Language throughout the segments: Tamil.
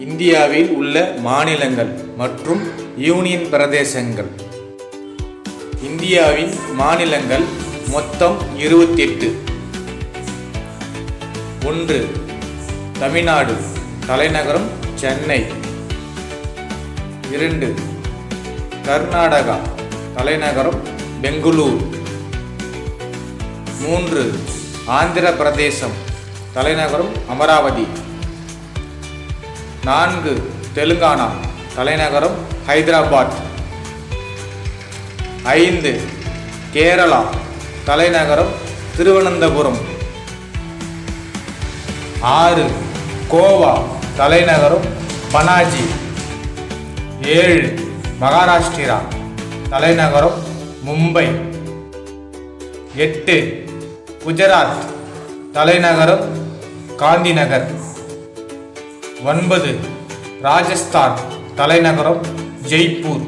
இந்தியாவில் உள்ள மாநிலங்கள் மற்றும் யூனியன் பிரதேசங்கள். இந்தியாவின் மாநிலங்கள் மொத்தம் 28. 1. தமிழ்நாடு, தலைநகரம் சென்னை. 2. கர்நாடகா, தலைநகரம் பெங்களூர். 3. ஆந்திர பிரதேசம், தலைநகரம் அமராவதி. 4. தெலுங்கானா, தலைநகரம் ஹைதராபாத். 5. கேரளா, தலைநகரம் திருவனந்தபுரம். 6. கோவா, தலைநகரம் பனாஜி. 7. மகாராஷ்டிரா, தலைநகரம் மும்பை. 8. குஜராத், தலைநகரம் காந்திநகர். 9. ராஜஸ்தான், தலைநகரம் ஜெய்ப்பூர்.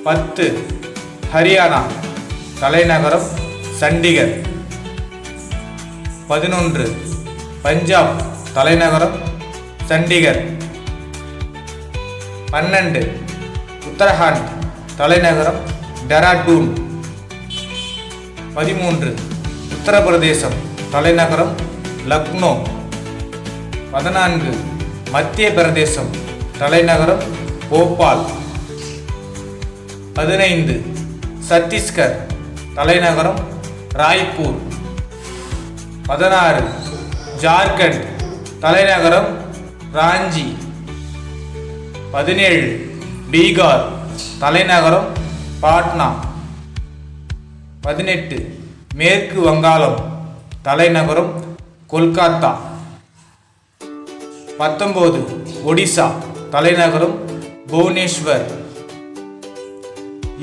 10. ஹரியானா, தலைநகரம் சண்டிகர். 11. பஞ்சாப், தலைநகரம் சண்டிகர். 12. உத்தரகாண்ட், தலைநகரம் டெராடூன். 13. உத்தரப்பிரதேசம், தலைநகரம் லக்னோ. 14. மத்திய பிரதேசம், தலைநகரம் போபால். 15. சத்தீஸ்கர், தலைநகரம் ராய்ப்பூர். 16. ஜார்க்கண்ட், தலைநகரம் ராஞ்சி. 17. பீகார், தலைநகரம் பாட்னா. 18. மேற்கு வங்காளம், தலைநகரம் கொல்கத்தா. 19. ஒடிசா, தலைநகரம் புவனேஸ்வர்.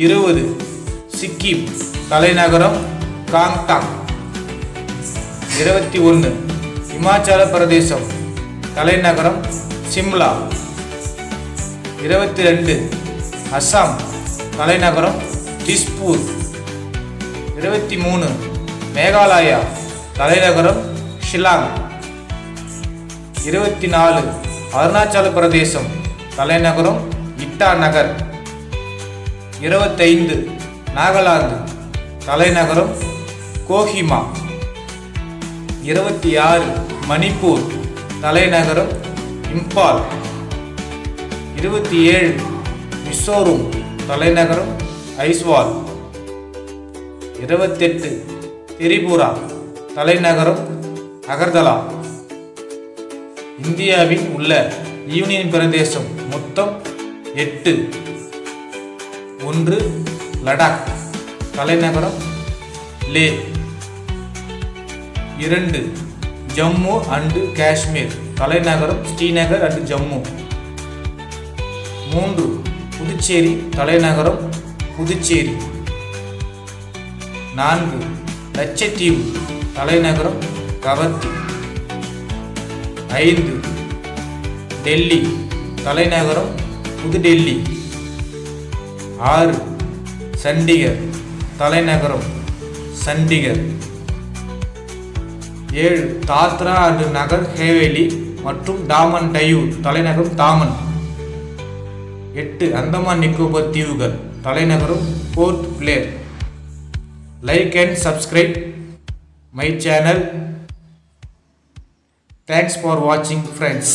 20. சிக்கிம், தலைநகரம் காங்டாக். 21. இமாச்சல பிரதேசம், தலைநகரம் சிம்லா. 22. அசாம், தலைநகரம் திஸ்பூர். 23. மேகாலயா, தலைநகரம் ஷில்லாங். 24. அருணாச்சல பிரதேசம், தலைநகரம் இட்டாநகர். 25. நாகாலாந்து, தலைநகரம் கோஹிமா. 26. மணிப்பூர், தலைநகரம் இம்பால். 27. மிசோரம், தலைநகரம் ஐஸ்வால். 28. திரிபுரா, தலைநகரம் அகர்தலா. இந்தியாவில் உள்ள யூனியன் பிரதேசம் மொத்தம் 8. 1. லடாக், தலைநகரம் லே. 2. ஜம்மு அண்ட் காஷ்மீர், தலைநகரம் ஸ்ரீநகர் அண்ட் ஜம்மு. 3. புதுச்சேரி, தலைநகரம் புதுச்சேரி. 4. லட்சத்தீவு, தலைநகரம் கவர்த்தி. 5. டெல்லி, தலைநகரம் புதுடெல்லி. 6. சண்டிகர், தலைநகரம் சண்டிகர். 7. தாத்ரா அண்ட் நகர் ஹவேலி மற்றும் டாமன் டையூ, தலைநகரம் தாமன். 8. அந்தமான் நிக்கோபார் தீவுகள், தலைநகரம் Port Blair. Like and subscribe my channel. Thanks for watching, friends.